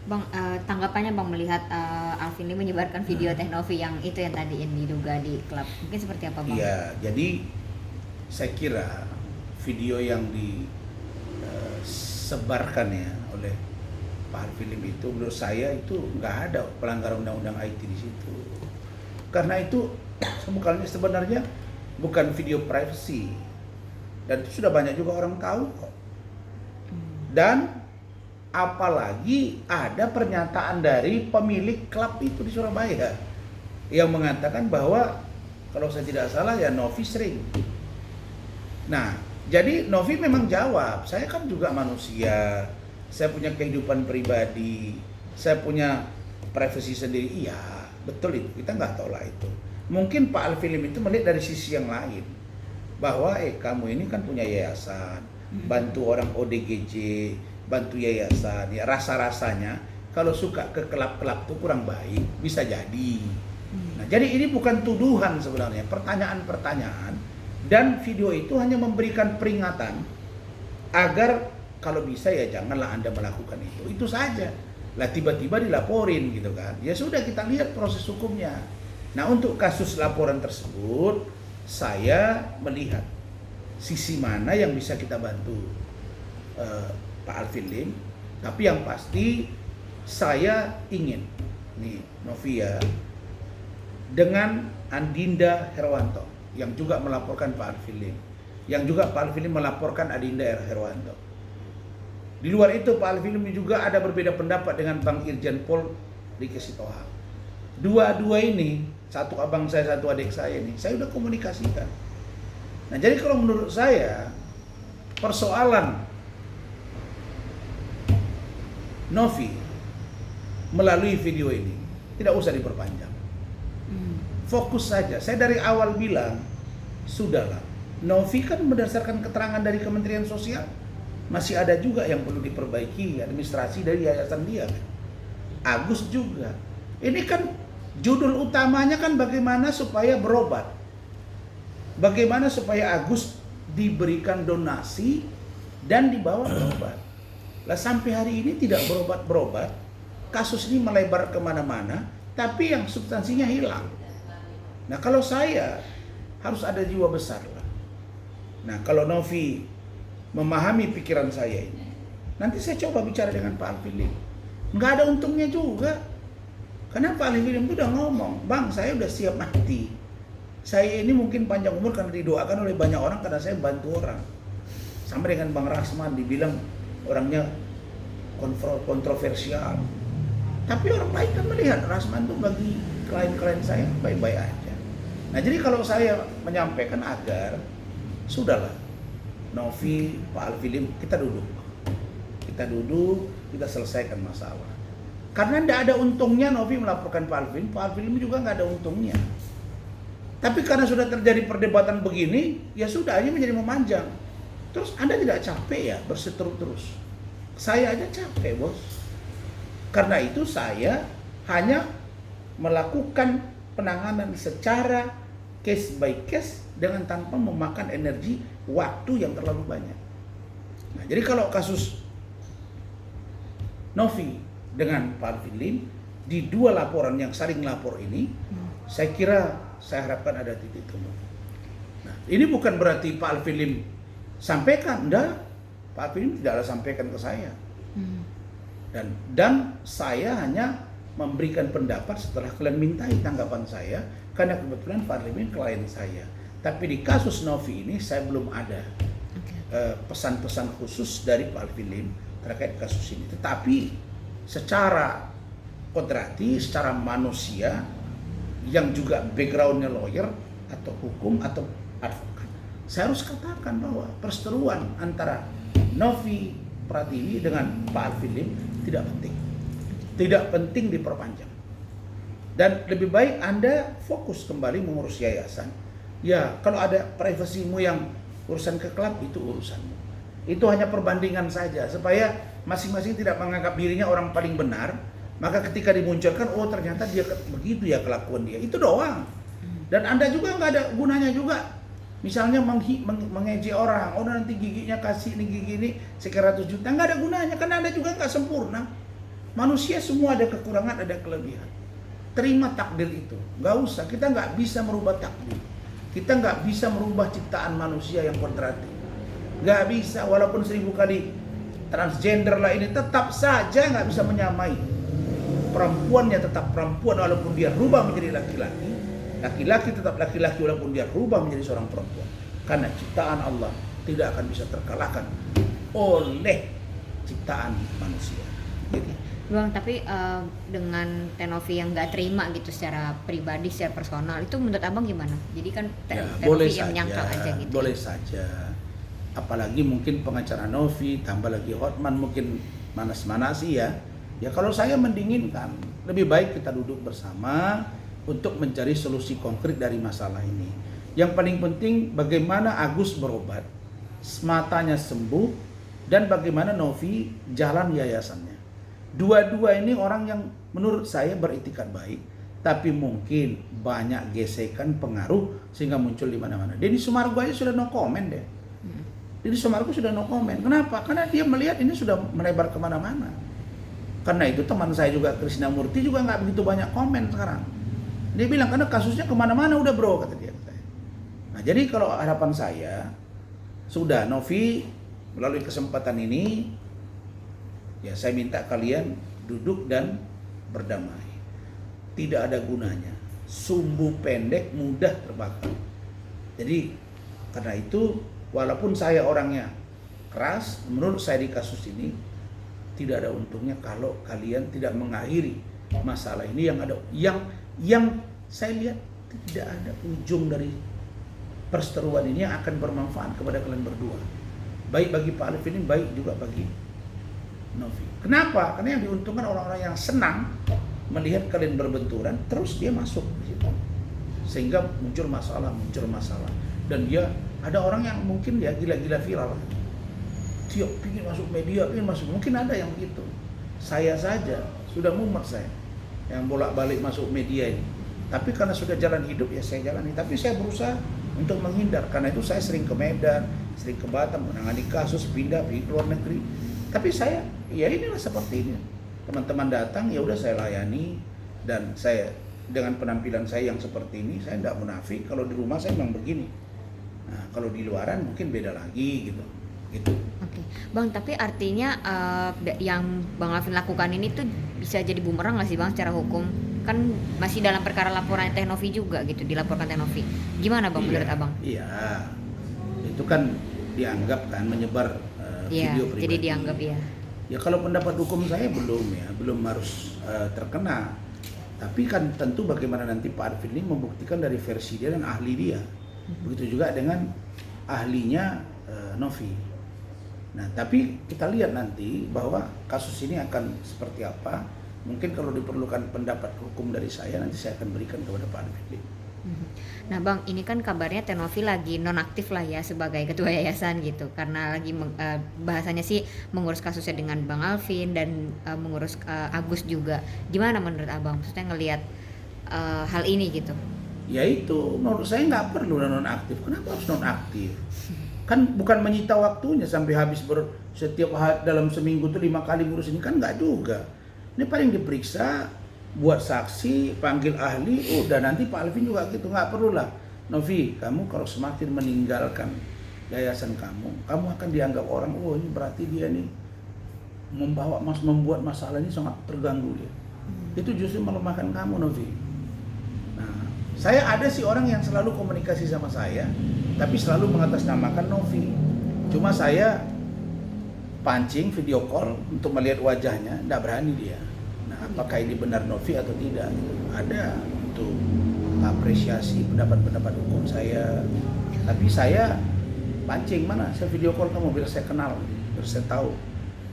Bang, tanggapannya Bang melihat Alvin Lee menyebarkan video Teh Novi yang itu yang tadi yang diduga di klub. Mungkin seperti apa Bang? Iya, jadi saya kira video yang disebarkan ya oleh Pak Film itu menurut saya itu nggak ada pelanggaran undang-undang IT di situ. Karena itu sebenarnya bukan video privacy dan itu sudah banyak juga orang tahu kok. Dan apalagi ada pernyataan dari pemilik klub itu di Surabaya yang mengatakan bahwa kalau saya tidak salah ya Novi sering. Nah, jadi Novi memang jawab, saya kan juga manusia, saya punya kehidupan pribadi, saya punya privasi sendiri. Iya, betul itu, kita nggak tahu lah itu. Mungkin Pak Alfilim itu melihat dari sisi yang lain, bahwa kamu ini kan punya yayasan, bantu orang ODGJ, bantu yayasan, ya rasa-rasanya kalau suka ke klub-klub itu kurang baik, bisa jadi. Nah, jadi ini bukan tuduhan sebenarnya, pertanyaan-pertanyaan. Dan video itu hanya memberikan peringatan agar kalau bisa ya janganlah Anda melakukan itu. Itu saja. Lah tiba-tiba dilaporin gitu kan. Ya sudah, kita lihat proses hukumnya. Nah, untuk kasus laporan tersebut saya melihat sisi mana yang bisa kita bantu Pak Alvin Lim. Tapi yang pasti saya ingin nih Novia dengan Andinda Herwanto yang juga melaporkan Pak Alvin Lim, yang juga Pak Alvin Lim melaporkan Adinda Herwanto. Di luar itu Pak Alvin Lim juga ada berbeda pendapat dengan Bang Irjen Pol Riki Sitohang. Dua-dua ini, satu abang saya, satu adik saya ini, saya udah komunikasikan. Nah, jadi kalau menurut saya persoalan Novi melalui video ini tidak usah diperpanjang. Fokus saja. Saya dari awal bilang, sudahlah. Novi kan berdasarkan keterangan dari Kementerian Sosial, masih ada juga yang perlu diperbaiki administrasi dari yayasan dia. Agus juga. Ini kan judul utamanya kan bagaimana supaya berobat. Bagaimana supaya Agus diberikan donasi dan dibawa berobat. Lah sampai hari ini tidak berobat-berobat, kasus ini melebar kemana-mana, tapi yang substansinya hilang. Nah, kalau saya harus ada jiwa besar lah. Nah, kalau Novi memahami pikiran saya ini, nanti saya coba bicara dengan Pak Alvin Lim. Nggak ada untungnya juga. Karena Pak Alvin Lim itu udah ngomong, Bang, saya udah siap mati. Saya ini mungkin panjang umur karena didoakan oleh banyak orang karena saya bantu orang. Sama dengan Bang Rasman dibilang orangnya kontroversial. Tapi orang lain kan melihat Rasman itu bagi klien-klien saya baik-baik aja. Nah, jadi kalau saya menyampaikan agar sudahlah Novi, Pak Alvin Lim, kita duduk, kita selesaikan masalah. Karena tidak ada untungnya Novi melaporkan Pak Alvin Lim juga nggak ada untungnya. Tapi karena sudah terjadi perdebatan begini, ya sudah aja menjadi memanjang. Terus Anda tidak capek ya berseteru terus? Saya aja capek, bos. Karena itu saya hanya melakukan penanganan secara case by case dengan tanpa memakan energi waktu yang terlalu banyak. Nah, jadi kalau kasus Novi dengan Pak Alvin Lim di dua laporan yang saling lapor ini, saya kira saya harapkan ada titik temu. Nah, ini bukan berarti Pak Alvin Lim sampaikan, enggak. Pak Alvin Lim tidak ada sampaikan ke saya. Dan saya hanya memberikan pendapat setelah kalian mintai tanggapan saya, karena kebetulan Pak Alvin Lim klien saya. Tapi di kasus Novi ini saya belum ada pesan-pesan khusus dari Pak Alvin Lim terkait kasus ini. Tetapi secara kodrati, secara manusia yang juga backgroundnya lawyer atau hukum atau advokat, saya harus katakan bahwa perseteruan antara Novi Pratiwi dengan Pak Alvin Lim tidak penting. Tidak penting diperpanjang. Dan lebih baik Anda fokus kembali mengurus yayasan. Ya, kalau ada privasimu yang urusan ke klub, itu urusanmu. Itu hanya perbandingan saja, supaya masing-masing tidak menganggap dirinya orang paling benar. Maka ketika dimunculkan, oh ternyata dia begitu ya kelakuan dia. Itu doang. Dan Anda juga nggak ada gunanya juga. Misalnya mengejek orang, oh nanti giginya kasih nih gigi ini sekian ratus juta. Nggak ada gunanya, karena Anda juga nggak sempurna. Manusia semua ada kekurangan, ada kelebihan. Terima takdir itu. Nggak usah, kita nggak bisa merubah takdir. Kita nggak bisa merubah ciptaan manusia yang kodrati. Nggak bisa, walaupun 1000 kali transgender lah ini, tetap saja nggak bisa menyamai. Perempuannya tetap perempuan walaupun dia rubah menjadi laki-laki. Laki-laki tetap laki-laki walaupun dia rubah menjadi seorang perempuan. Karena ciptaan Allah tidak akan bisa terkalahkan oleh ciptaan manusia. Jadi, Bang, tapi dengan Tenovi yang nggak terima gitu secara pribadi, secara personal, itu menurut abang gimana? Jadi kan boleh Tenovi yang saja, menyangkal aja gitu. boleh saja. Apalagi mungkin pengacara Novi, tambah lagi Hotman mungkin manas-manasi ya. Ya kalau saya mendinginkan, lebih baik kita duduk bersama untuk mencari solusi konkret dari masalah ini. Yang paling penting bagaimana Agus berobat, matanya sembuh, dan bagaimana Novi jalan yayasannya. Dua-dua ini orang yang menurut saya beretikat baik, tapi mungkin banyak gesekan pengaruh sehingga muncul di mana-mana. Deddy Sumargo aja sudah no comment deh. Deddy Sumargo sudah no comment. Kenapa? Karena dia melihat ini sudah melebar kemana-mana. Karena itu teman saya juga Krishnamurti juga nggak begitu banyak komen sekarang. Dia bilang karena kasusnya kemana-mana udah bro, kata dia. Nah jadi kalau harapan saya sudah Novi melalui kesempatan ini, ya saya minta kalian duduk dan berdamai. Tidak ada gunanya. Sumbu pendek mudah terbakar. Jadi karena itu walaupun saya orangnya keras, menurut saya di kasus ini tidak ada untungnya kalau kalian tidak mengakhiri masalah ini yang saya lihat tidak ada ujung dari perseteruan ini yang akan bermanfaat kepada kalian berdua. Baik bagi Pak Alif ini, baik juga bagi Novi. Kenapa? Karena yang diuntungkan orang-orang yang senang melihat kalian berbenturan, terus dia masuk di situ. Sehingga muncul masalah. Dan dia ada orang yang mungkin ya gila-gila viral. Dia pingin masuk media, mungkin ada yang begitu. Saya saja sudah mumet saya yang bolak-balik masuk media ini. Tapi karena sudah jalan hidup ya saya jalani. Tapi saya berusaha untuk menghindar. Karena itu saya sering ke Medan, sering ke Batam, menangani kasus, pindah ke luar negeri. Tapi saya ya inilah seperti ini. Teman-teman datang ya udah saya layani, dan saya dengan penampilan saya yang seperti ini saya tidak munafik. Kalau di rumah saya memang begini. Nah, kalau di luaran mungkin beda lagi gitu. Oke, Bang, tapi artinya yang Bang Alvin lakukan ini tuh bisa jadi bumerang nggak sih Bang secara hukum? Kan masih dalam perkara laporan Tenovi juga gitu, dilaporkan Tenovi. Gimana Bang menurut Abang? Iya, itu kan dianggap kan menyebar video pribadi. Jadi dianggap ya. Ya kalau pendapat hukum saya belum harus terkena. Tapi kan tentu bagaimana nanti Pak Arifin ini membuktikan dari versi dia dan ahli dia. Begitu juga dengan ahlinya Novi. Nah, tapi kita lihat nanti bahwa kasus ini akan seperti apa. Mungkin kalau diperlukan pendapat hukum dari saya, nanti saya akan berikan kepada Pak Arifin. Nah Bang, ini kan kabarnya Tenovi lagi nonaktif lah ya sebagai ketua yayasan gitu, karena lagi bahasanya sih mengurus kasusnya dengan Bang Alvin dan mengurus Agus juga. Gimana menurut Abang? Maksudnya ngelihat hal ini gitu? Ya itu, menurut saya nggak perlu nonaktif. Kenapa harus nonaktif? Kan bukan menyita waktunya sampai habis setiap dalam seminggu tuh 5 kali ngurus ini, kan nggak juga. Ini paling diperiksa, buat saksi, panggil ahli, udah nanti Pak Alvin juga gitu. Nggak perlu lah, Novi, kamu kalau semakin meninggalkan yayasan kamu akan dianggap orang, oh ini berarti dia nih membuat masalah ini sangat terganggu dia. Itu justru melemahkan kamu, Novi. Nah, saya ada sih orang yang selalu komunikasi sama saya, tapi selalu mengatasnamakan Novi. Cuma saya pancing video call untuk melihat wajahnya, nggak berani dia. Nah, apakah ini benar Novi atau tidak? Ada untuk apresiasi pendapat-pendapat hukum saya. Tapi saya pancing, mana saya video call kamu biar saya kenal, biar saya tahu.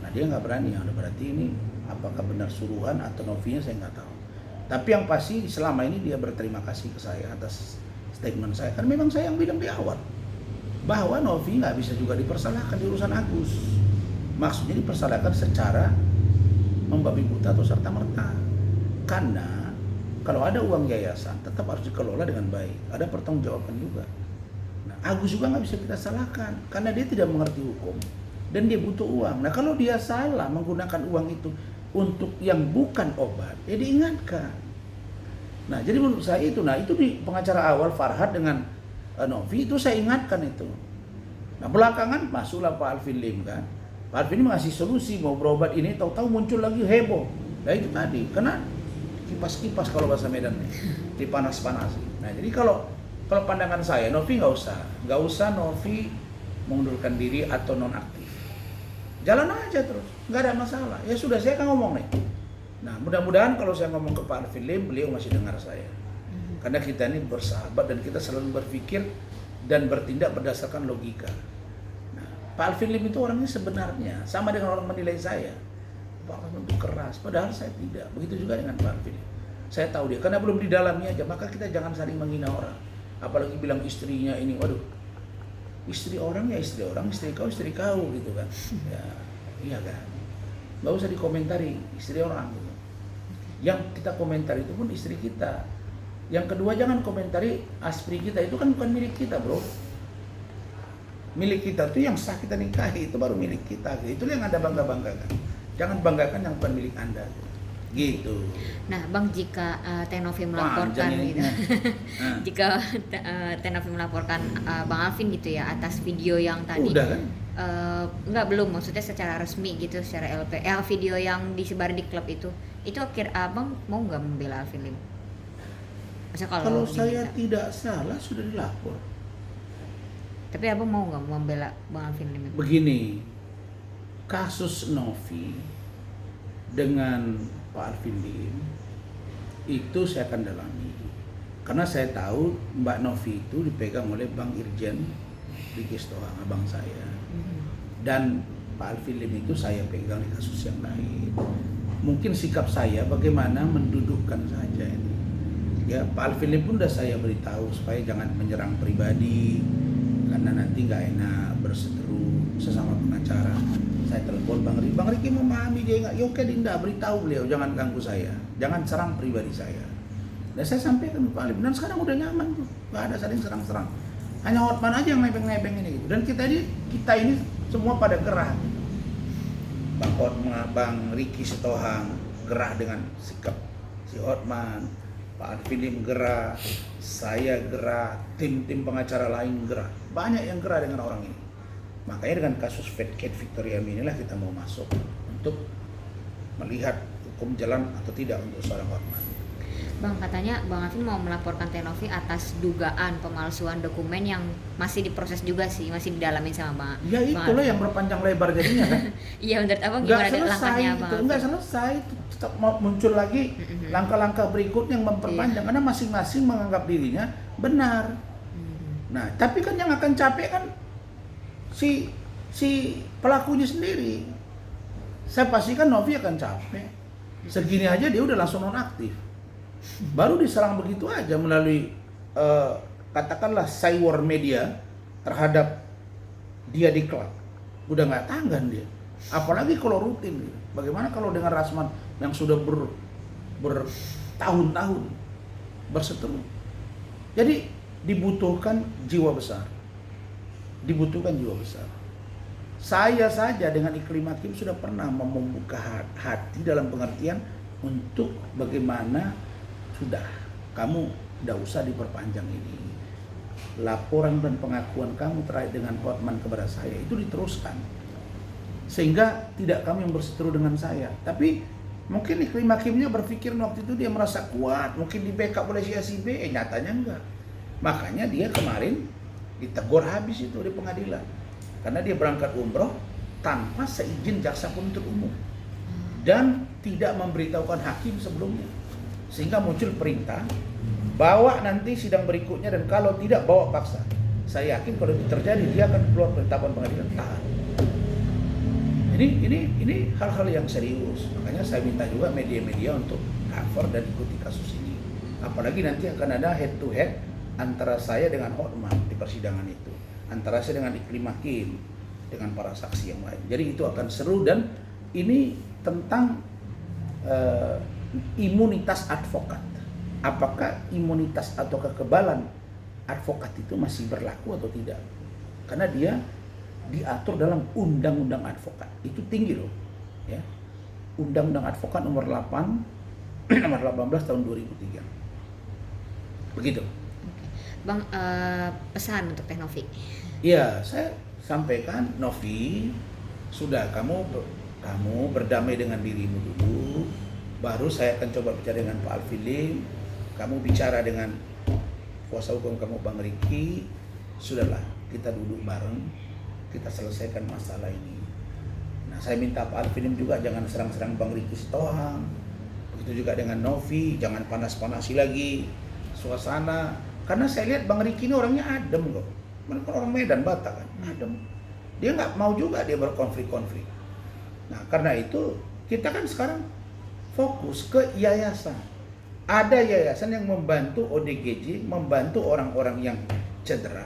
Nah dia nggak berani. Ya, berarti ini apakah benar suruhan atau Novinya saya nggak tahu. Tapi yang pasti selama ini dia berterima kasih ke saya atas statement saya. Kan memang saya yang bilang di awal bahwa Novi nggak bisa juga dipersalahkan di urusan Agus. Maksudnya dipersalahkan secara membabi buta atau serta merta. Karena kalau ada uang yayasan tetap harus dikelola dengan baik. Ada pertanggungjawaban juga. Nah, Agus juga nggak bisa kita salahkan karena dia tidak mengerti hukum dan dia butuh uang. Nah kalau dia salah menggunakan uang itu untuk yang bukan obat, ya diingatkan. Nah, jadi menurut saya itu, di pengacara awal Farhad dengan Novi itu saya ingatkan itu. Nah, belakangan masuklah Pak Alvin Lim kan. Pak Alvin Lim ngasih solusi mau berobat ini, tahu-tahu muncul lagi heboh. Nah itu tadi, karena kipas-kipas kalau bahasa Medan, dipanas-panasi. Nah, jadi kalau pandangan saya, Novi nggak usah Novi mengundurkan diri atau nonaktif. Jalan aja terus, nggak ada masalah. Ya sudah, saya kan ngomong nih. Nah, mudah-mudahan kalau saya ngomong ke Pak Alvin Lim, beliau masih dengar saya. Karena kita ini bersahabat dan kita selalu berpikir dan bertindak berdasarkan logika. Nah, Pak Alvin Lim itu orangnya sebenarnya sama dengan orang menilai saya. Pak Alvin itu keras, padahal saya tidak. Begitu juga dengan Pak Alvin Lim. Saya tahu dia, karena belum didalami aja, maka kita jangan saling menghina orang. Apalagi bilang istrinya ini, waduh, istri orang ya istri orang, istri kau gitu kan. Ya, iya kan. Nggak usah dikomentari istri orang gitu. Yang kita komentari itu pun istri kita. Yang kedua, jangan komentari aspri kita, itu kan bukan milik kita, bro. Milik kita tuh yang sah kita nikahi, itu baru milik kita. Itu yang Anda banggakan. Jangan banggakan yang bukan milik Anda. Gitu. Nah, Bang, jika Teh-Novi melaporkan gitu. Jika Teh-Novi melaporkan Bang Alvin gitu ya atas video yang tadi. Udah kan? Enggak, belum, maksudnya secara resmi gitu, secara LP. Video yang disebar di klub itu akhir Abang mau nggak membela Alvin Lim? Masa Kalau saya tidak salah sudah dilapor. Tapi Abang mau nggak membela Bang Alvin Lim? Begini, kasus Novi dengan Pak Alvin Lim itu saya akan dalami. Karena saya tahu Mbak Novi itu dipegang oleh Bang Irjen Riki Sitohang, abang saya. Dan Pak Alvin Lim itu saya pegang di kasus yang lain. Mungkin sikap saya bagaimana mendudukkan saja ini. Ya, Pak Alvin Lim pun sudah saya beritahu supaya jangan menyerang pribadi, karena nanti nggak enak berseteru sesama pengacara. Saya telepon Bang Riki memahami dia nggak, ya oke Dinda, beritahu beliau jangan ganggu saya, jangan serang pribadi saya. Dan saya sampaikan ke Pak Alvin, dan sekarang udah nyaman tuh, nggak ada saling serang-serang. Hanya Hotman aja yang nebeng-nebeng ini gitu. Dan kita ini semua pada gerah. Bang Hotman, Bang Riki Sitohang gerah dengan sikap si Hotman, Pak Alvin Lim gerah, saya gerah, tim pengacara lain gerah. Banyak yang gerah dengan orang ini. Makanya dengan kasus Fat Cat Victoria inilah kita mau masuk untuk melihat hukum jalan atau tidak untuk seorang Hotman. Bang, katanya Bang Alvin mau melaporkan Teh-Novi atas dugaan pemalsuan dokumen yang masih diproses juga sih, masih didalamin sama Bang. Ya itulah yang berpanjang lebar jadinya kan. Iya, menurut Abang gimana langkahnya Bang? Nggak selesai, tetap mau muncul lagi langkah-langkah berikutnya yang memperpanjang, karena masing-masing menganggap dirinya benar. Nah, tapi kan yang akan capek kan si pelakunya sendiri. Saya pastikan Novi akan capek. Segini aja dia udah langsung nonaktif. Baru diserang begitu aja melalui katakanlah cyber media terhadap dia di klub. Udah nggak tanggan dia. Apalagi kalau rutin. Bagaimana kalau dengan Rasman yang sudah bertahun-tahun berseteru. Jadi dibutuhkan jiwa besar. Saya saja dengan iklim hakim sudah pernah membuka hati dalam pengertian untuk bagaimana sudah, kamu tidak usah diperpanjang ini. Laporan dan pengakuan kamu terkait dengan Hotman kepada saya itu diteruskan. Sehingga tidak kamu yang berseteru dengan saya. Tapi mungkin iklim hakimnya berpikir waktu itu dia merasa kuat, mungkin di backup oleh si B, nyatanya enggak. Makanya dia kemarin ditegur habis itu di pengadilan. Karena dia berangkat umroh tanpa seizin jaksa penuntut umum. Dan tidak memberitahukan hakim sebelumnya. Sehingga muncul perintah, bawa nanti sidang berikutnya, dan kalau tidak bawa paksa. Saya yakin kalau itu terjadi dia akan keluar penetapan pengadilan tahan. Ini hal-hal yang serius. Makanya saya minta juga media-media untuk cover dan ikuti kasus ini. Apalagi nanti akan ada head to head antara saya dengan Hotman di persidangan itu, antara saya dengan iklim hakim, dengan para saksi yang lain. Jadi itu akan seru, dan ini tentang imunitas advokat. Apakah imunitas atau kekebalan advokat itu masih berlaku atau tidak? Karena dia diatur dalam undang-undang advokat. Itu tinggi loh, ya. Undang-Undang Advokat nomor 8 nomor 18 tahun 2003. Begitu. Bang, pesan untuk Teh Novi. Iya, saya sampaikan, Novi, sudah kamu berdamai dengan dirimu dulu, baru saya akan coba bicara dengan Pak Alfilim, kamu bicara dengan kuasa hukum kamu Bang Riki, sudahlah kita duduk bareng, kita selesaikan masalah ini. Nah, saya minta Pak Alfilim juga jangan serang-serang Bang Riki Sitohang, begitu juga dengan Novi, jangan panas-panasi lagi suasana, karena saya lihat Bang Riki ini orangnya adem kok. Mereka orang Medan, Batak kan, adem. Dia nggak mau juga dia berkonflik-konflik. Nah, karena itu kita kan sekarang fokus ke yayasan. Ada yayasan yang membantu ODGJ, membantu orang-orang yang cedera,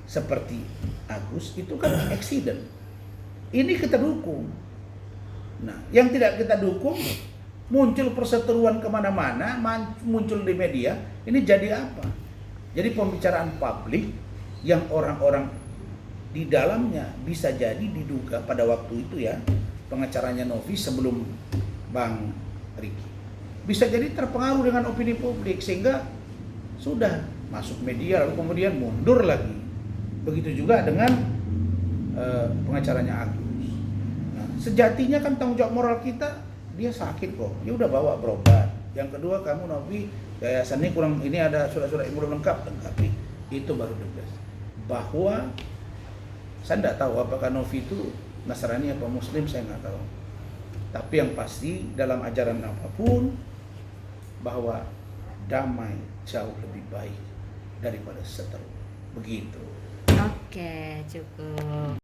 seperti Agus, itu kan accident. Ini kita dukung. Nah, yang tidak kita dukung, muncul perseteruan kemana-mana, muncul di media, ini jadi apa? Jadi pembicaraan publik yang orang-orang di dalamnya bisa jadi diduga pada waktu itu ya, pengacaranya Novi sebelum Bang Riki, bisa jadi terpengaruh dengan opini publik sehingga sudah masuk media lalu kemudian mundur lagi. Begitu juga dengan pengacaranya Agus. Nah, sejatinya kan tanggung jawab moral kita, dia sakit kok, dia udah bawa berobat. Yang kedua, kamu Novi, yayasan ini kurang, ini ada surat-surat yang belum lengkap, lengkapi. Itu baru tegas. Bahwa saya tidak tahu apakah Novi itu Nasrani apa Muslim, saya nggak tahu. Tapi yang pasti dalam ajaran apapun, bahwa damai jauh lebih baik daripada seteru. Begitu. Oke, cukup.